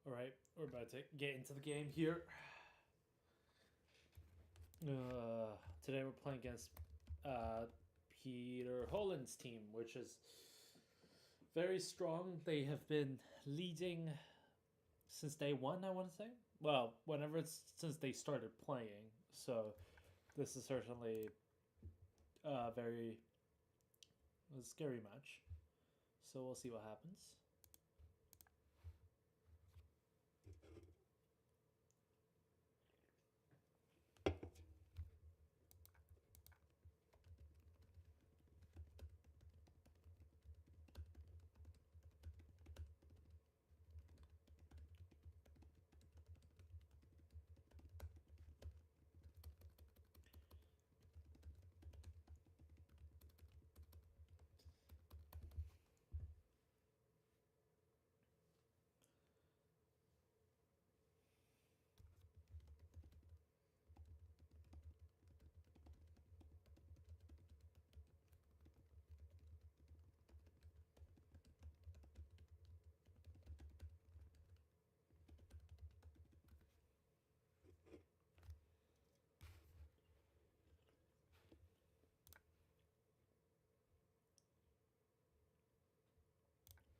Alright, we're about to get into the game here. Today we're playing against Peter Hollands' team, which is very strong. They have been leading since day one, I want to say. Well, whenever it's since they started playing. So this is certainly a very scary match. So we'll see what happens.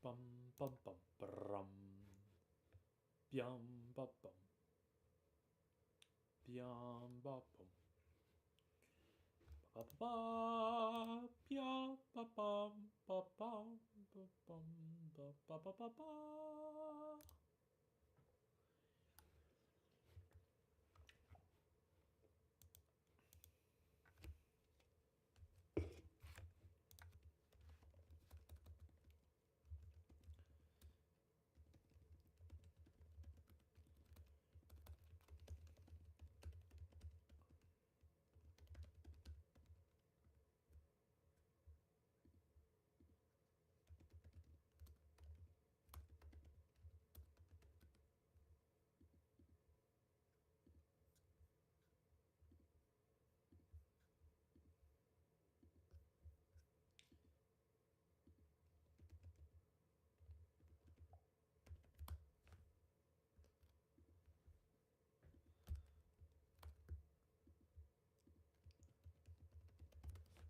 Bum bum bum brum. Bum bum bum. Bum bum bum. Ba ba ba. Bum ba bum ba bum ba bum ba ba ba ba ba.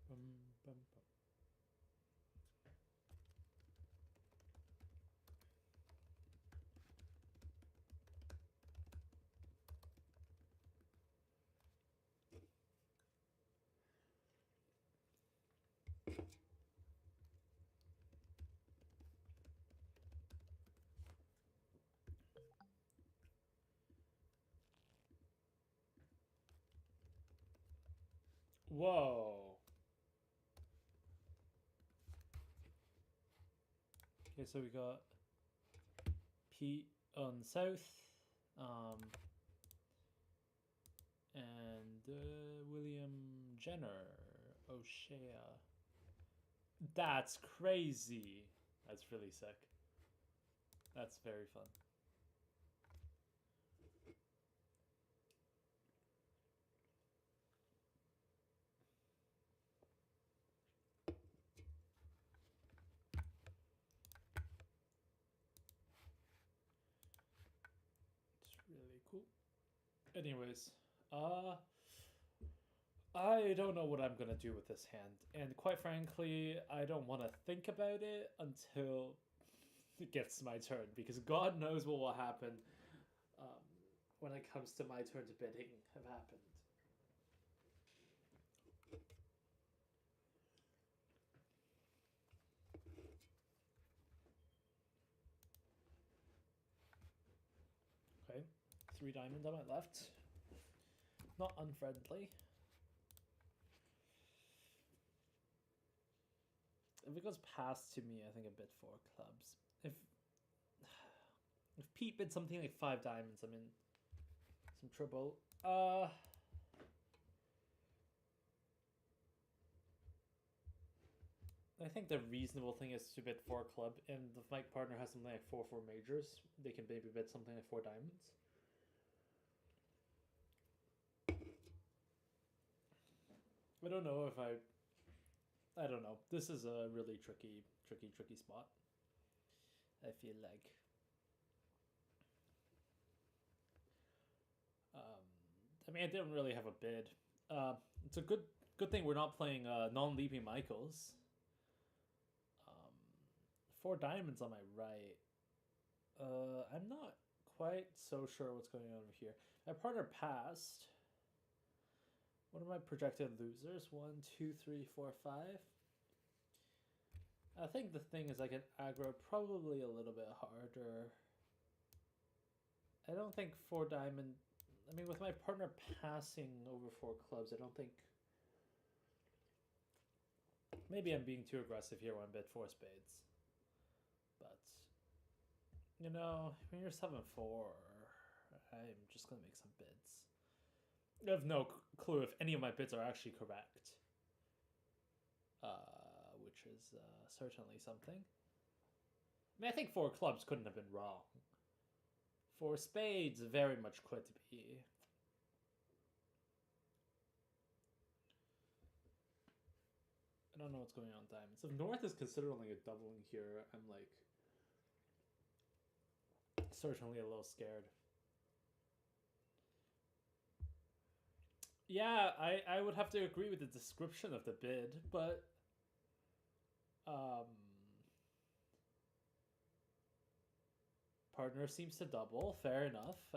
Bum bum bum. Whoa. Okay, so we got Pete on south, and William Jenner, O'Shea. That's crazy. That's really sick. That's very fun. It's really cool. Anyways, I don't know what I'm gonna do with this hand, and quite frankly, I don't want to think about it until it gets my turn, because God knows what will happen um, when it comes to my turn to bidding have happened. Okay, 3 diamonds on my left. Not unfriendly. If it goes past to me, I think I bid 4 clubs. If Pete bid something like 5 diamonds, I'm in some trouble. I think the reasonable thing is to bid 4 club, and if my partner has something like 4 majors, they can maybe bid something like 4 diamonds. I don't know if I don't know. This is a really tricky spot, I feel like. I mean, I didn't really have a bid. It's a good thing we're not playing non-leaping Michaels. 4 diamonds on my right. I'm not quite so sure what's going on over here. My partner passed. What are my projected losers? 1, 2, 3, 4, 5. I think the thing is I can aggro probably a little bit harder. I don't think 4 diamond... I mean, with my partner passing over 4 clubs, I don't think... Maybe I'm being too aggressive here when I bid 4 spades. But, you know, when you're 7-4, I'm just going to make some bids. I have no clue if any of my bids are actually correct. Which is certainly something. I mean, I think 4 clubs couldn't have been wrong. 4 spades very much could be. I don't know what's going on with diamonds. If North is considering a doubling here, I'm like certainly a little scared. Yeah, I would have to agree with the description of the bid, but partner seems to double. Fair enough.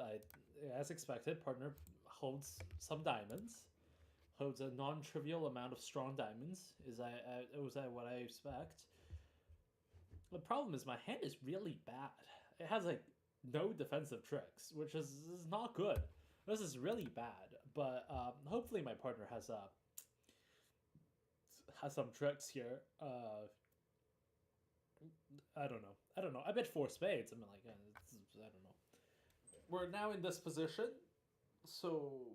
As expected, partner holds some diamonds. Holds a non-trivial amount of strong diamonds. Was that what I expect? The problem is my hand is really bad. It has like no defensive tricks, which is not good. This is really bad. But hopefully my partner has some tricks here. I don't know. I bet 4 spades. I'm like, I don't know. We're now in this position, so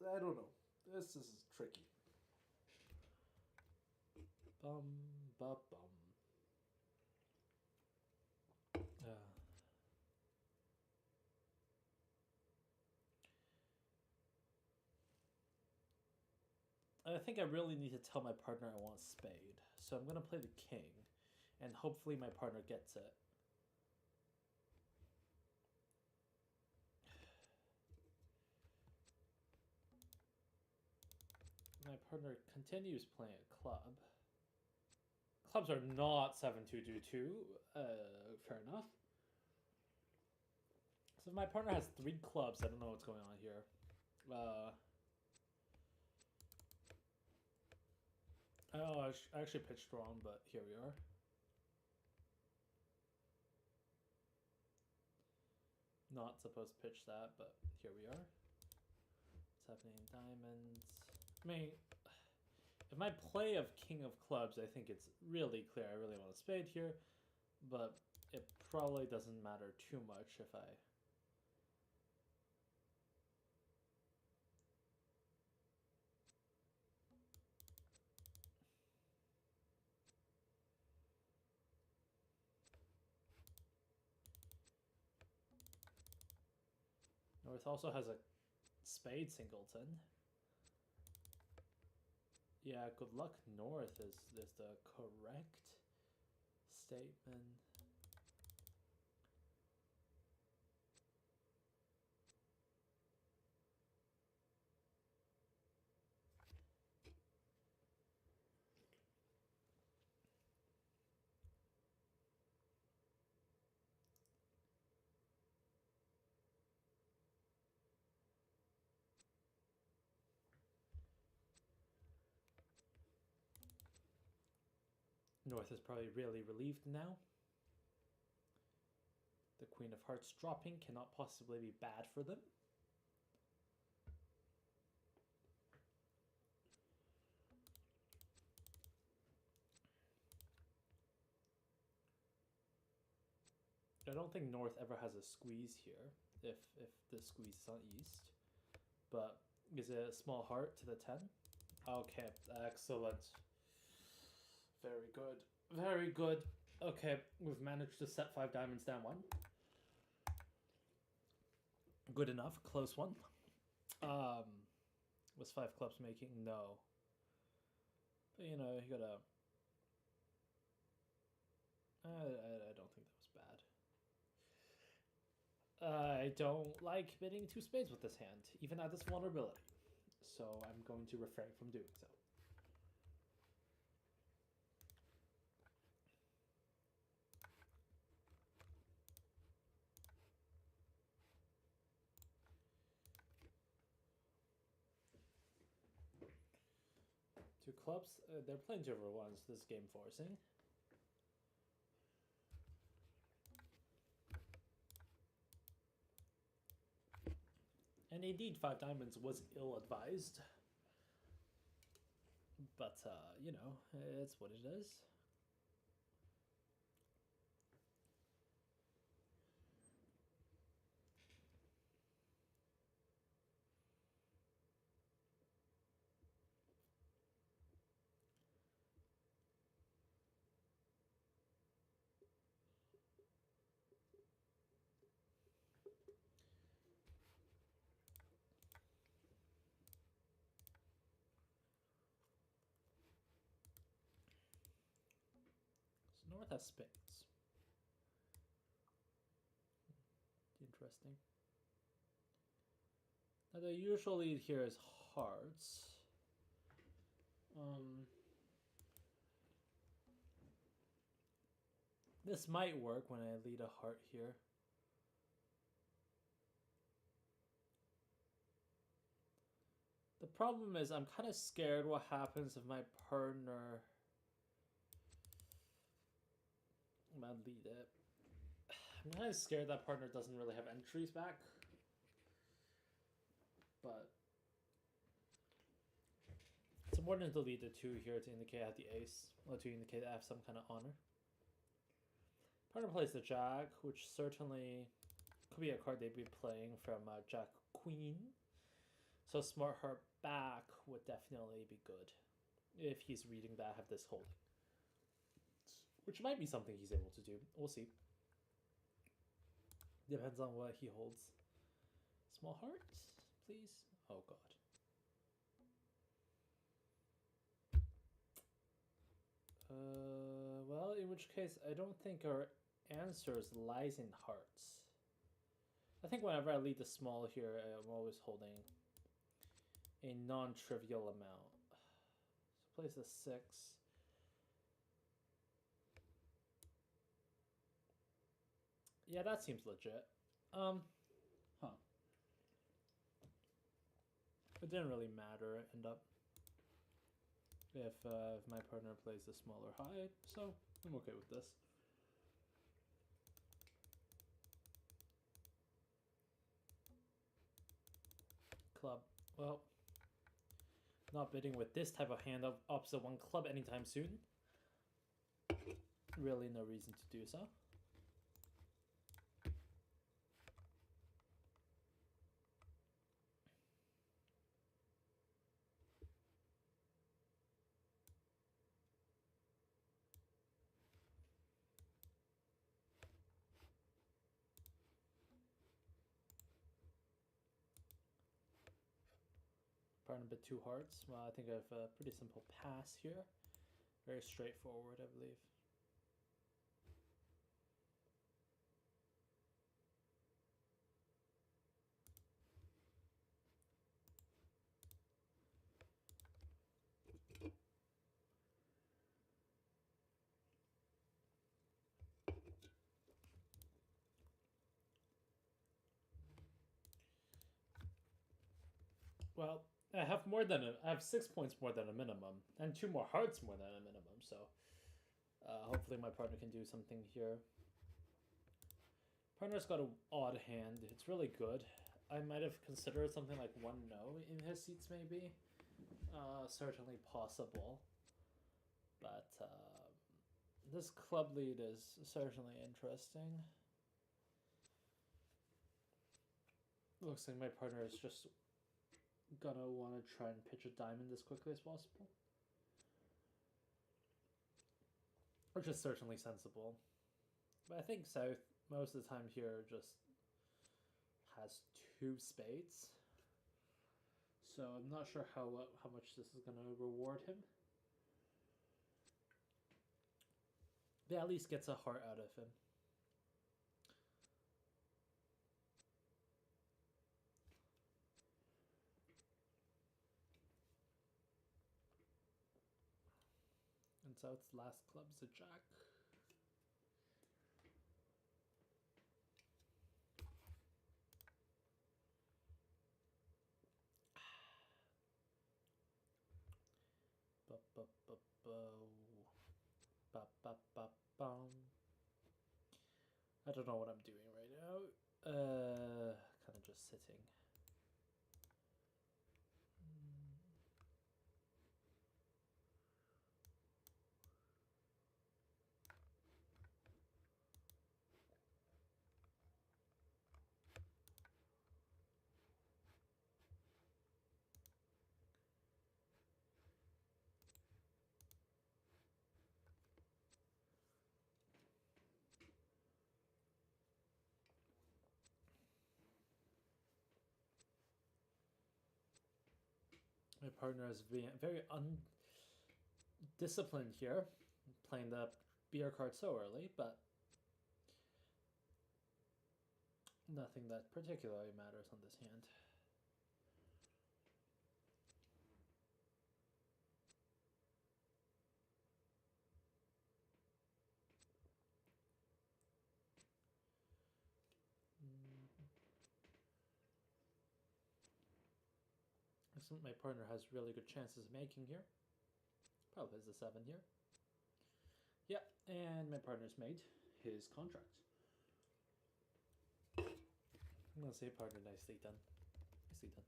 I don't know. This is tricky. Bum ba bum. I think I really need to tell my partner I want a spade. So I'm going to play the king. And hopefully my partner gets it. My partner continues playing a club. Clubs are not 7-2-2-2. Fair enough. So my partner has 3 clubs. I don't know what's going on here. Oh, I actually pitched wrong, but here we are. Not supposed to pitch that, but here we are. What's happening in diamonds? I mean, if my play of king of clubs, I think it's really clear. I really want a spade here, but it probably doesn't matter too much if I... North also has a spade singleton. Yeah, good luck North is the correct statement. North is probably really relieved now. The Queen of Hearts dropping cannot possibly be bad for them. I don't think North ever has a squeeze here, if the squeeze is on East. But is it a small heart to the 10? Okay, excellent. Very good. Very good. Okay, we've managed to set 5 diamonds down 1. Good enough. Close one. Was 5 clubs making? No. But, you know, you gotta... I don't think that was bad. I don't like bidding 2 spades with this hand, even at this vulnerability. So I'm going to refrain from doing so. Two clubs, they're playing two over ones, this game forcing. And indeed, 5 diamonds was ill-advised. But, you know, it's what it is. So North has spades. Interesting. Now the usual lead here is hearts. This might work when I lead a heart here. The problem is I'm kind of scared what happens if my partner... I'm gonna lead it. I'm kind of scared that partner doesn't really have entries back. But it's important to lead the 2 here to indicate I have the ace, or to indicate I have some kind of honor. Partner plays the jack, which certainly could be a card they'd be playing from Jack Queen. So smart heart back would definitely be good if he's reading that I have this holding, which might be something he's able to do. We'll see. Depends on what he holds. Small heart, please. Oh god. Well, in which case, I don't think our answers lies in hearts. I think whenever I lead the small here, I'm always holding a non-trivial amount. So place a 6. Yeah, that seems legit. It didn't really matter, end up, if my partner plays the small or high, so I'm okay with this. Club. Well, not bidding with this type of hand of opposite 1 club anytime soon. Really no reason to do so. Partner bid 2 hearts. Well, I think I have a pretty simple pass here. Very straightforward, I believe. Well, I have I have 6 points more than a minimum, and 2 more hearts more than a minimum. So hopefully my partner can do something here. Partner's got an odd hand. It's really good. I might have considered something like 1 no in his seats, maybe. Certainly possible, but this club lead is certainly interesting. Looks like my partner is just gonna want to try and pitch a diamond as quickly as possible, which is certainly sensible. But I think South most of the time here just has 2 spades, so I'm not sure how much this is gonna reward him. But at least gets a heart out of him. Turns out last club's a jack. I don't know what I'm doing right now. Kind of just sitting. My partner is being very undisciplined here, playing the beer card so early, but nothing that particularly matters on this hand. My partner has really good chances of making here. Probably has a 7 here. Yeah, and my partner's made his contract. I'm gonna say partner, nicely done. Nicely done.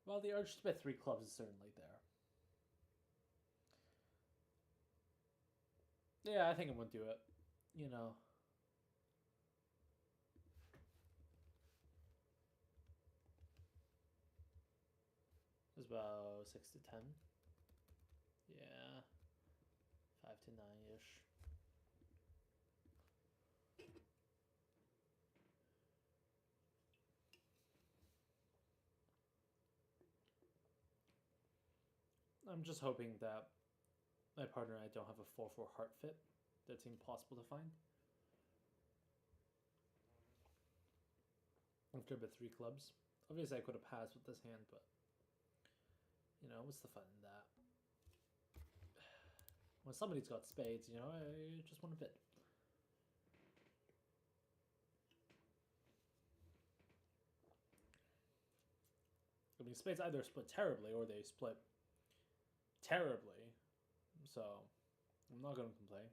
Well, the urge to bet 3 clubs is certainly there. Yeah, I think I'm gonna do it. You know. It's about 6 to 10. Yeah. 5 to 9-ish. I'm just hoping that my partner and I don't have a 4-4 heart fit. That's impossible to find. After a bit 3 clubs. Obviously I could have passed with this hand, but you know, what's the fun in that? When somebody's got spades, you know, I just want a bit. I mean, spades either split terribly or they split terribly. So, I'm not going to complain.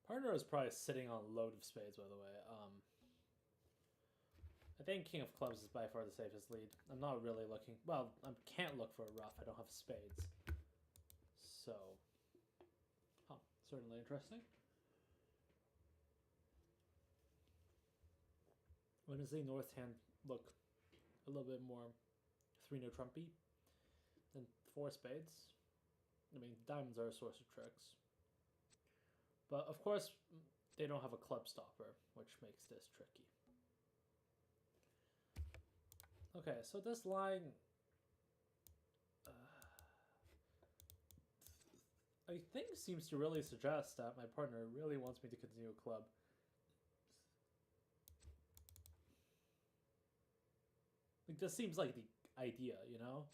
Partner is probably sitting on a load of spades, by the way. I think King of Clubs is by far the safest lead. I'm not really looking... Well, I can't look for a ruff. I don't have spades. So... Huh. Certainly interesting. When does the North hand look a little bit more 3-no Trumpy than 4 spades? I mean, diamonds are a source of tricks. But, of course, they don't have a club stopper, which makes this tricky. Okay, so this line... I think seems to really suggest that my partner really wants me to continue a club. Like, this seems like the idea, you know?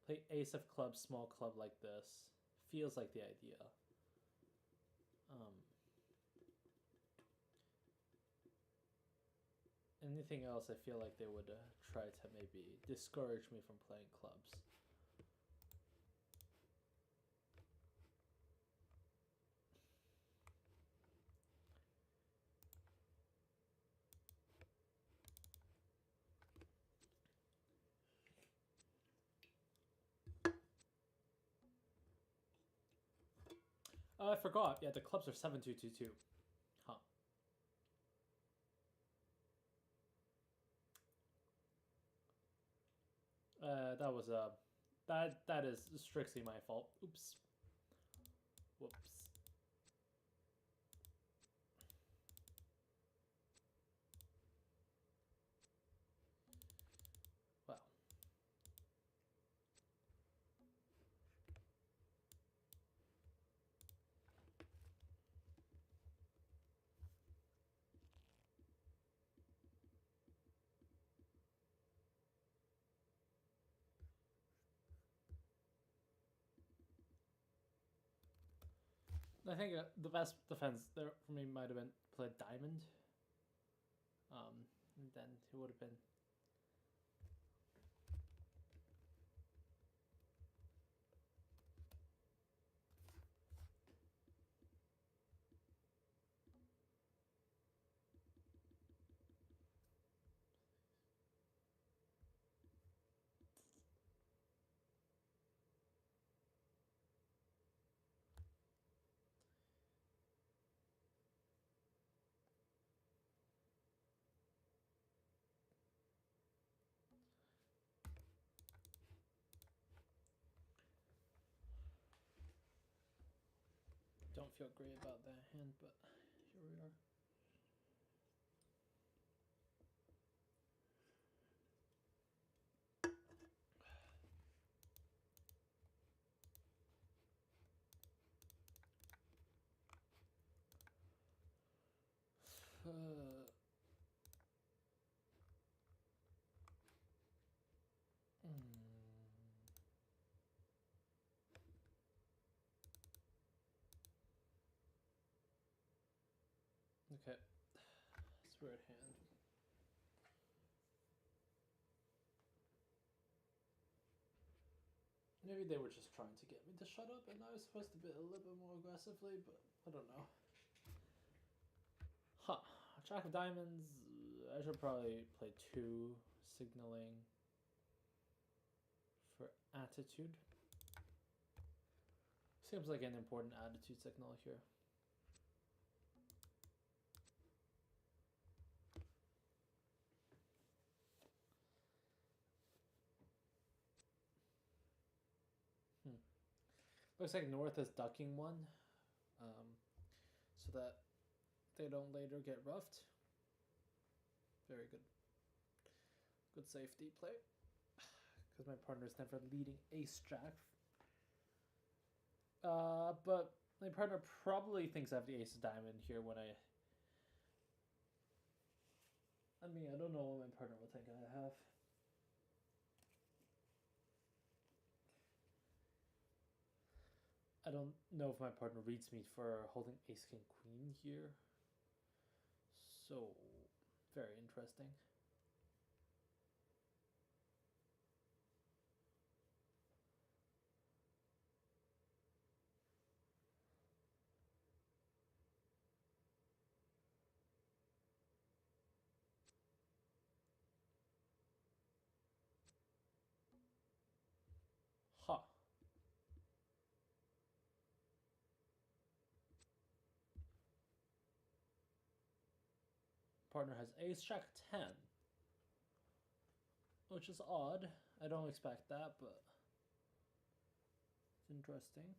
Play ace of clubs, small club like this. Feels like the idea. Anything else, I feel like they would try to maybe discourage me from playing clubs. Oh, I forgot. Yeah, the clubs are 7-2-2-2. Huh. That was that is strictly my fault. Oops. Whoops. Wow. I think the best defense there for me might have been play diamond. And then it would have been. Don't feel great about that hand, but here we are. Okay, it's a weird hand. Maybe they were just trying to get me to shut up, and I was supposed to be a little bit more aggressively, but I don't know. Huh. Jack of Diamonds. I should probably play 2 signaling for attitude. Seems like an important attitude signal here. Looks like North is ducking one, so that they don't later get roughed. Very good. Good safety play. Because my partner's never leading ace-jack. But my partner probably thinks I have the ace of diamond here when I mean, I don't know what my partner will think I have. I don't know if my partner reads me for holding ace king queen here. So, very interesting. Huh. Partner has ace jack 10, which is odd. I don't expect that, but it's interesting.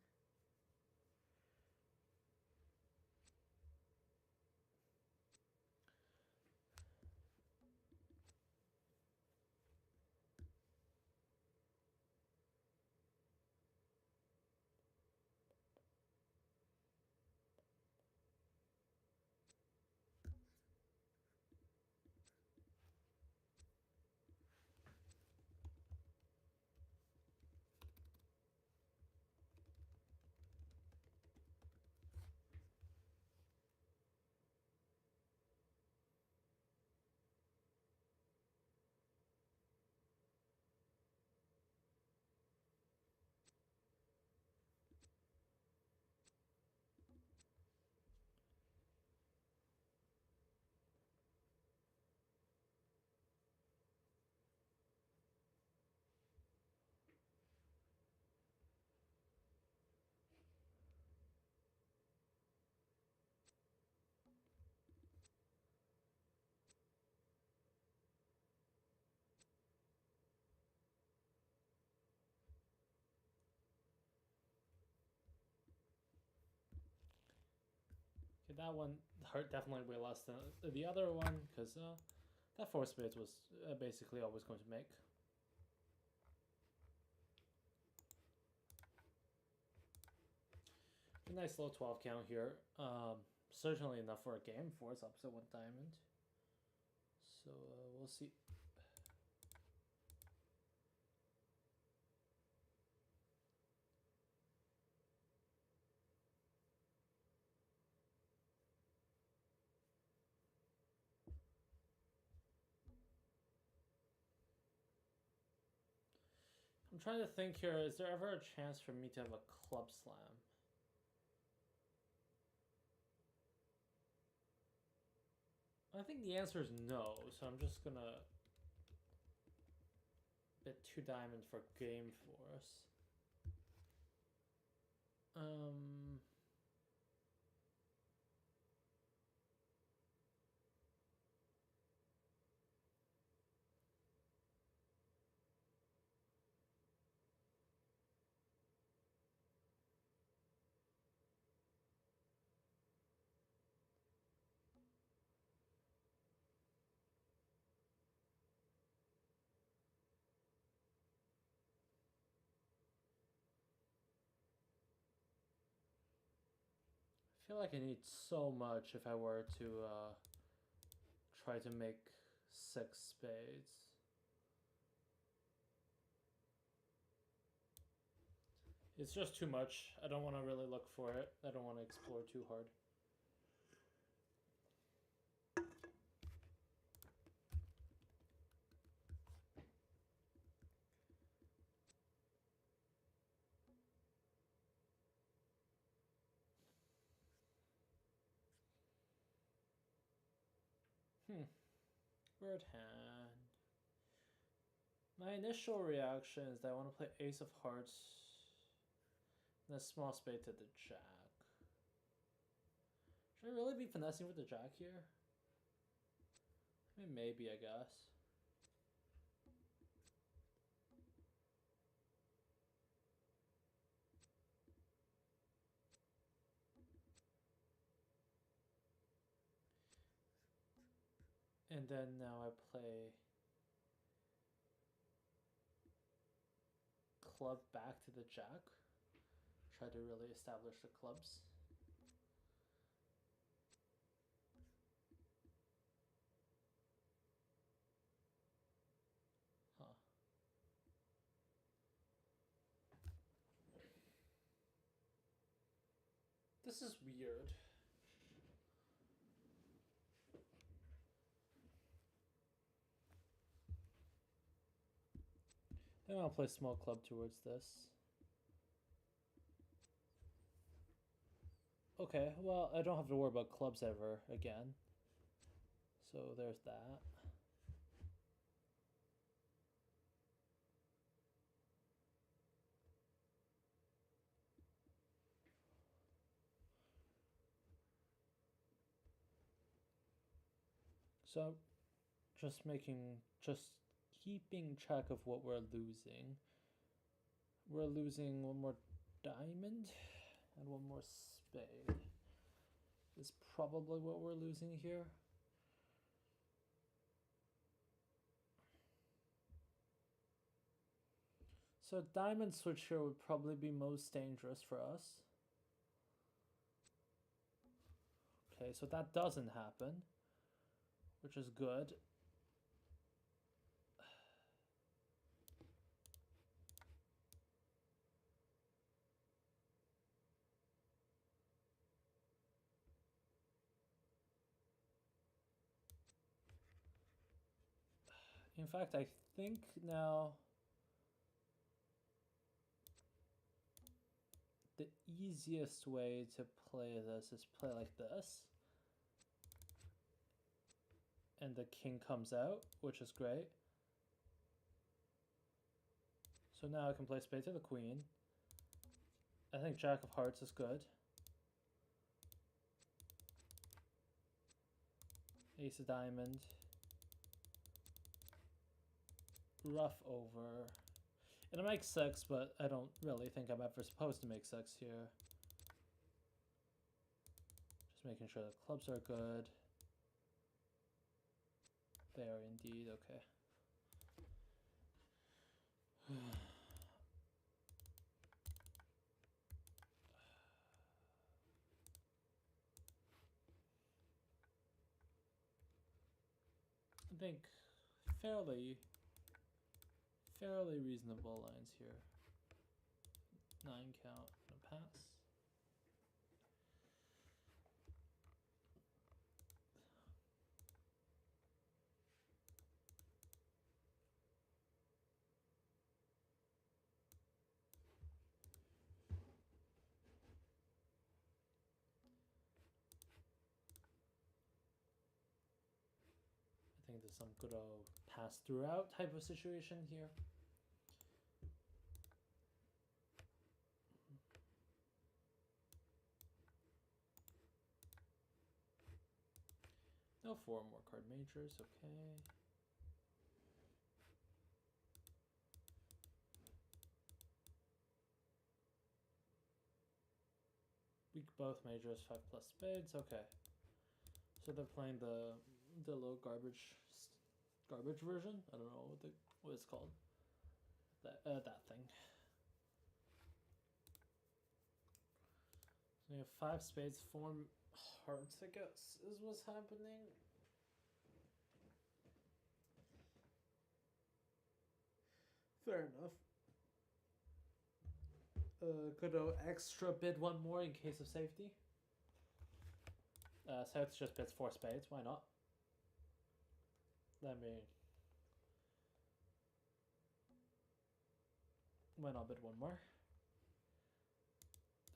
Okay, that one hurt definitely way less than the other one, because that 4 spades was basically always going to make. A nice low 12 count here. Certainly enough for a game for us, opposite 1 diamond. So we'll see. I'm trying to think here, is there ever a chance for me to have a club slam? I think the answer is no, so I'm just gonna bet 2 diamonds for game force. I feel like I need so much if I were to try to make 6 spades. It's just too much. I don't want to really look for it. I don't want to explore too hard. Bird hand. My initial reaction is that I want to play ace of hearts and a small spade to the jack. Should I really be finessing with the jack here? I mean, maybe, I guess. And then now I play club back to the jack. Try to really establish the clubs. Huh. This is weird. Then I'll play small club towards this. Okay, well, I don't have to worry about clubs ever again. So there's that. So just keeping track of what we're losing. We're losing one more diamond and one more spade. Is probably what we're losing here. So diamond switch here would probably be most dangerous for us. Okay, so that doesn't happen, which is good. In fact, I think now the easiest way to play this is play like this. And the king comes out, which is great. So now I can play spade to the queen. I think jack of hearts is good. Ace of diamond. Rough over. And I make 6, but I don't really think I'm ever supposed to make 6 here. Just making sure the clubs are good. They are indeed, okay. I think fairly reasonable lines here. 9 count and a pass. getting to some good old pass throughout type of situation here. No 4 more card majors, okay. Weak both majors, 5 plus spades, okay. So they're playing the little garbage version. I don't know what it's called. That thing. So we have 5 spades, 4 hearts, I guess, is what's happening. Fair enough. Could extra bid 1 more in case of safety. South just bids 4 spades. Why not? Why not bid 1 more?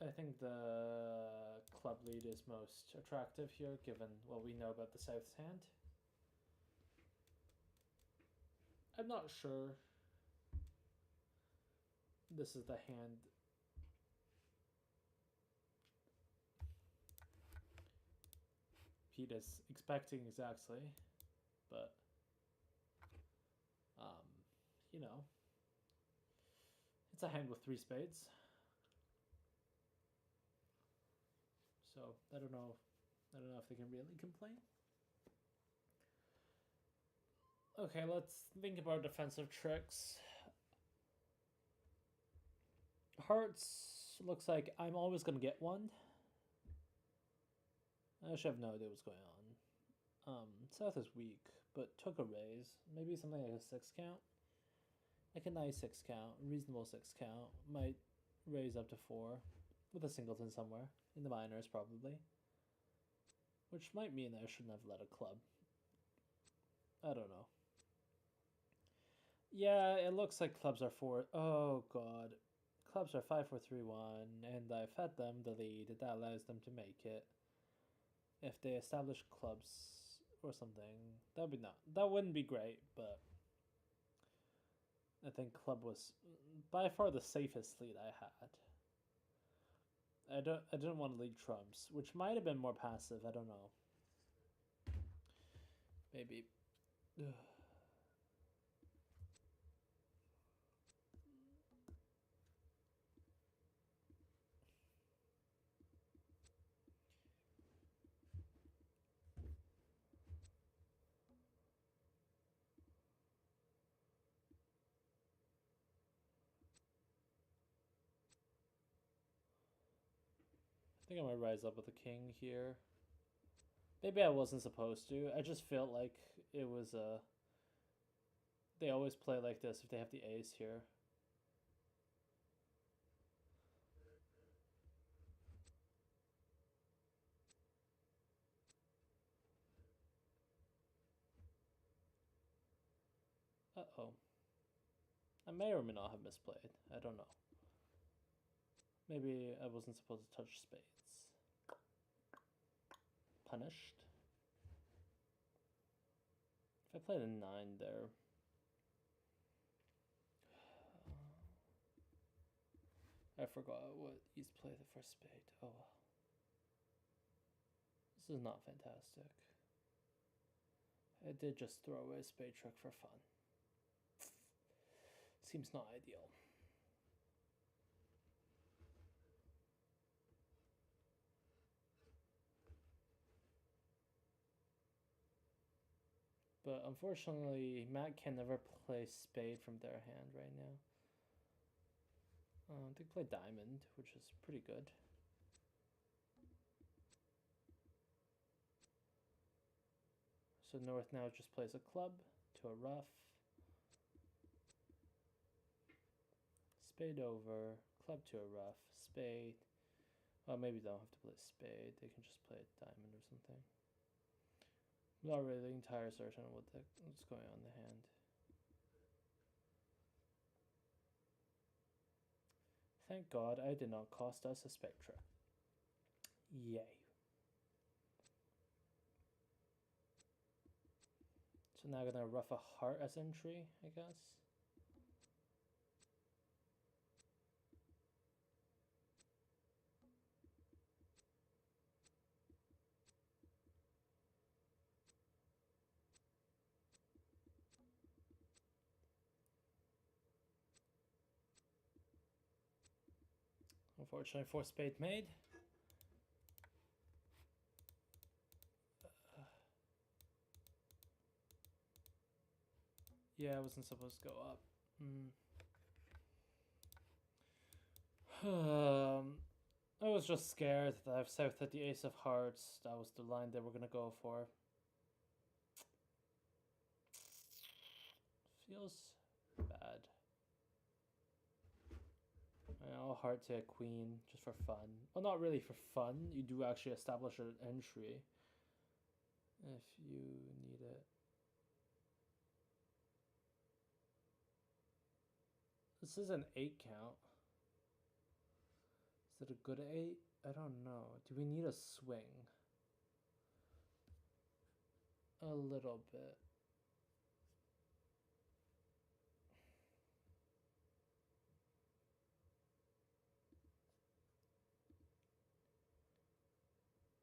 I think the club lead is most attractive here, given what we know about the South's hand. I'm not sure this is the hand Pete is expecting exactly, but you know, it's a hand with 3 spades. So I don't know if they can really complain. Okay, let's think about defensive tricks. Hearts looks like I'm always gonna get 1. I should have no idea what's going on. South is weak, but took a raise. Maybe something like a 6 count. Like a nice 6 count, reasonable 6 count. Might raise up to 4 with a singleton somewhere. In the minors, probably. Which might mean I shouldn't have led a club. I don't know. Yeah, it looks like clubs are 4. Oh, God. Clubs are 5, 4, 3, 1. And I fed them the lead. That allows them to make it. If they establish clubs or something, that wouldn't be great, but I think club was by far the safest lead I had. I didn't want to lead trumps, which might have been more passive. I don't know. Maybe. Ugh. I think I might rise up with the king here. Maybe I wasn't supposed to. I just felt like it was they always play like this if they have the ace here. Uh-oh. I may or may not have misplayed. I don't know. Maybe I wasn't supposed to touch spades. Punished. If I played a 9 there. I forgot what he's played the first spade. Oh well. This is not fantastic. I did just throw away a spade trick for fun. Seems not ideal. But unfortunately, Matt can never play spade from their hand right now. They play diamond, which is pretty good. So North now just plays a club to a rough. Spade over, club to a rough, spade. Well, maybe they don't have to play spade. They can just play a diamond or something. I'm not really entirely certain what's going on in the hand. Thank God I did not cost us a Spectra. Yay. So now I'm gonna rough a heart as entry, I guess. Unfortunately, 4 spade made. Yeah, I wasn't supposed to go up. I was just scared that I've south had the ace of hearts. That was the line they were gonna go for. Feels bad. I'll heart to a queen just for fun. Well, not really for fun. You do actually establish an entry if you need it. This is an 8 count. Is it a good 8? I don't know. Do we need a swing? A little bit.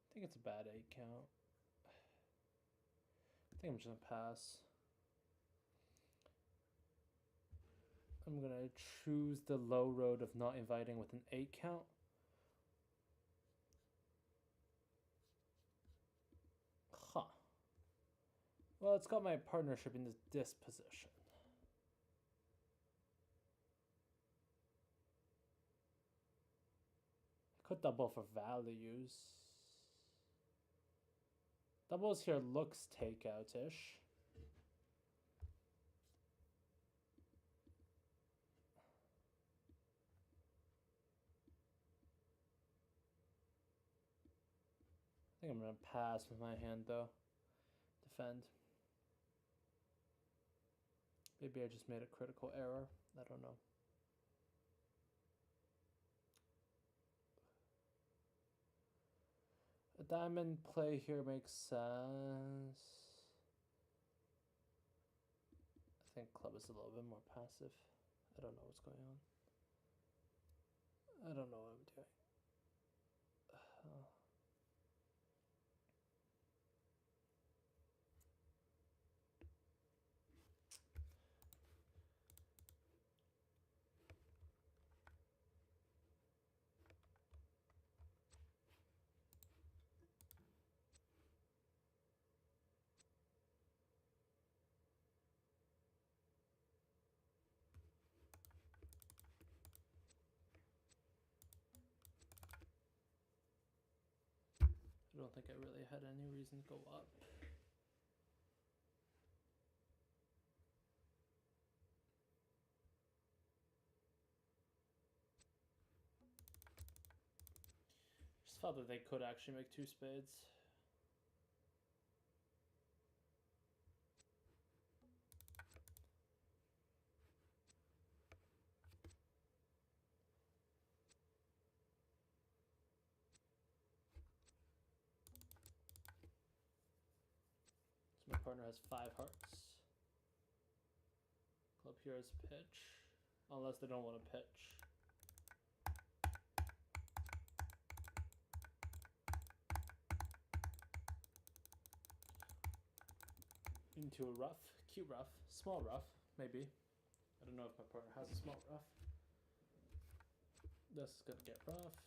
I think it's a bad 8 count. I think I'm just gonna pass. I'm gonna choose the low road of not inviting with an 8 count. Huh. Well, it's got my partnership in this position. I could double for values. Doubles here looks takeout-ish. I think I'm gonna pass with my hand though. Defend. Maybe I just made a critical error. I don't know. A diamond play here makes sense. I think club is a little bit more passive. I don't know what's going on. I don't know what I'm doing. I don't think I really had any reason to go up. Just thought that they could actually make 2 spades. So my partner has 5 hearts. Club here is pitch, unless they don't want to pitch. Into a rough, cute rough, small rough, maybe. I don't know if my partner has a small rough. This is gonna get roughed.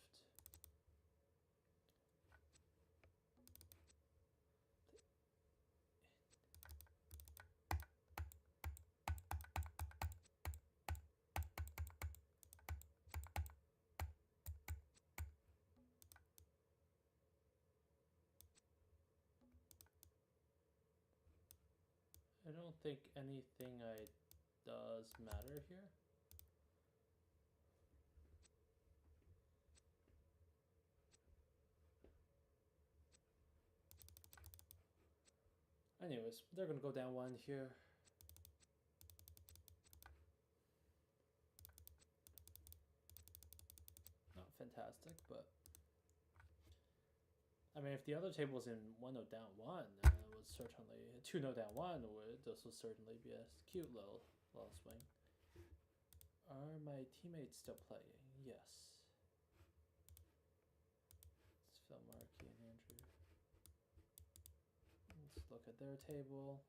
I don't think anything does matter here. Anyways, they're gonna go down 1 here. Not fantastic, but I mean, if the other table was in 1-0 down 1, it would certainly 2-0 down 1. This would certainly be a cute little swing. Are my teammates still playing? Yes. It's Phil, Markey, and Andrew. Let's look at their table.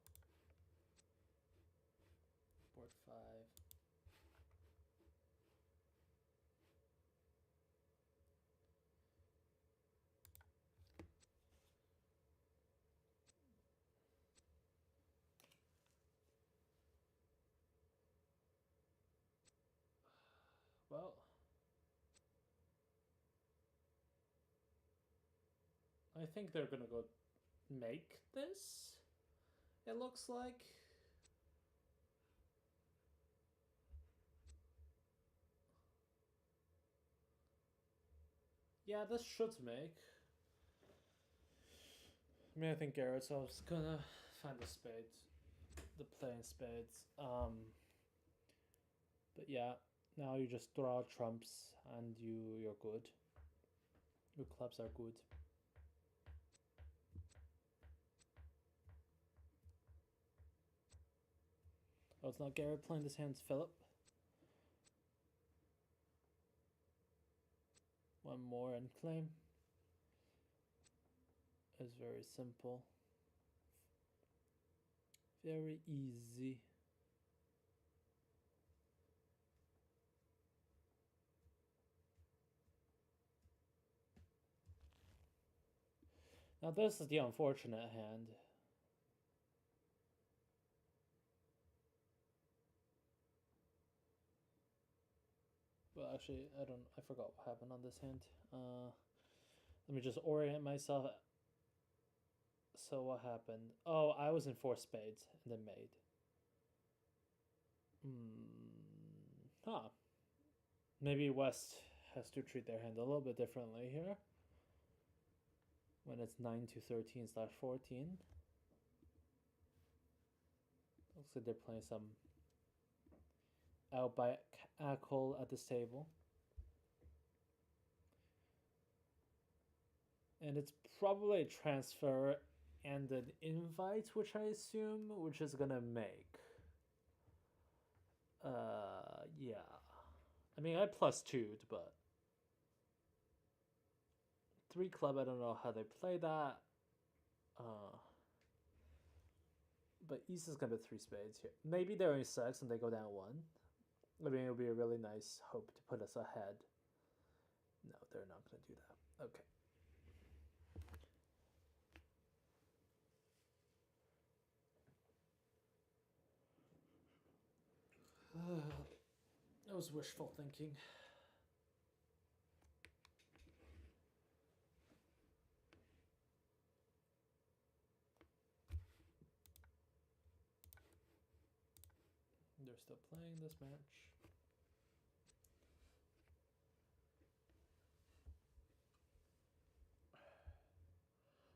Board 5. Well, I think they're gonna go make this. It looks like. Yeah, this should make. I mean, I think Garrett's gonna find the spades, the playing spades. But yeah, now you just throw out trumps and you're good. Your clubs are good. Oh, it's not Garrett playing this hand, it's Philip. One more and claim. It's very simple. Very easy. Now this is the unfortunate hand. Well, actually, I forgot what happened on this hand. Let me just orient myself. So what happened? Oh, I was in 4 spades and then made. Huh. Maybe West has to treat their hand a little bit differently here. When it's 9-13/14. Looks like they're playing some out by alcohol at this table. And it's probably a transfer and an invite, which I assume, which is gonna make. Yeah. I mean, I +2'd, but 3 club, I don't know how they play that. But East is gonna be 3 spades here. Maybe they're in 6 and they go down 1. I mean, it would be a really nice hope to put us ahead. No, they're not gonna do that. Okay. That was wishful thinking. They're still playing this match.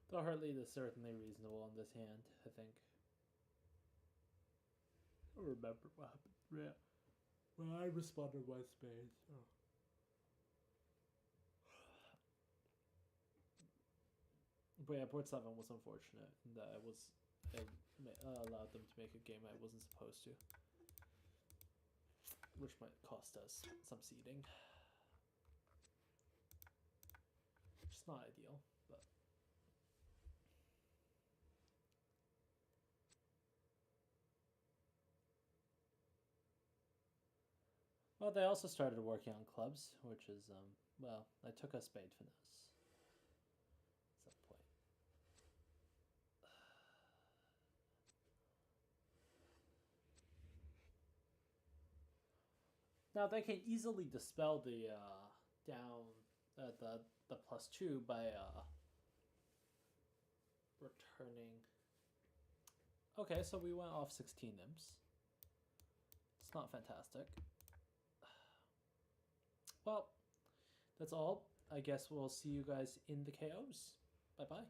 The heart lead is certainly reasonable on this hand, I think. I don't remember what happened. Yeah. Well, I responded with spades. Oh. But yeah, board 7 was unfortunate. That it allowed them to make a game I wasn't supposed to. Which might cost us some seeding. Which is not ideal, but. Well, they also started working on clubs, which is, well, I took a spade finesse at some point. Now they can easily dispel the the +2 by returning. Okay, so we went off 16 imps. It's not fantastic. Well, that's all. I guess we'll see you guys in the KOs. Bye-bye.